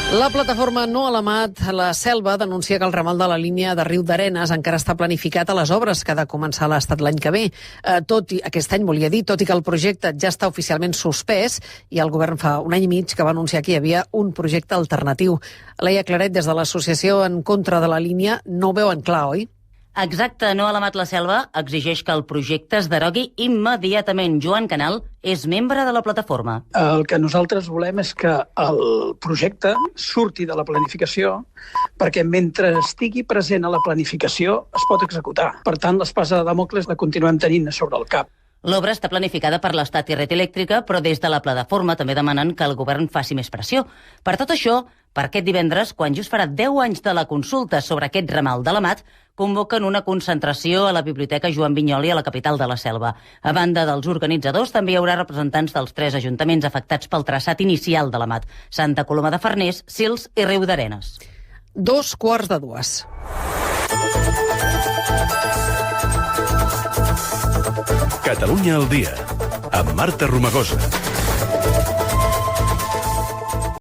La plataforma No a l'Amat, la Selva, denuncia que el ramal de la línia de Riu d'Arenes encara està planificat a les obres que ha de començar a l'Estat l'any que ve. Aquest any, volia dir, tot i que el projecte ja està oficialment suspès i el govern fa un any i mig que va anunciar que hi havia un projecte alternatiu. Leia Claret, des de l'associació en contra de la línia, no ho veuen clar, oi? Exacte, No a l'Amat la Selva exigeix que el projecte es derogui immediatament. Joan Canal és membre de la plataforma. El que nosaltres volem és que el projecte surti de la planificació perquè mentre estigui present a la planificació es pot executar. Per tant, l'espasa de Dàmocles la continuem tenint a sobre el cap. L'obra està planificada per l'Estat i Red Elèctrica, però des de la plataforma també demanen que el govern faci més pressió. Per tot això, per aquest divendres, quan just farà 10 anys de la consulta sobre aquest ramal de l'Amat, convoquen una concentració a la Biblioteca Joan Vinyoli a la capital de la Selva. A banda dels organitzadors, també hi haurà representants dels 3 ajuntaments afectats pel traçat inicial de l'Amat: Santa Coloma de Farners, Sils i Riu d'Arenes. 2:45. Catalunya al dia, amb Marta Romagosa.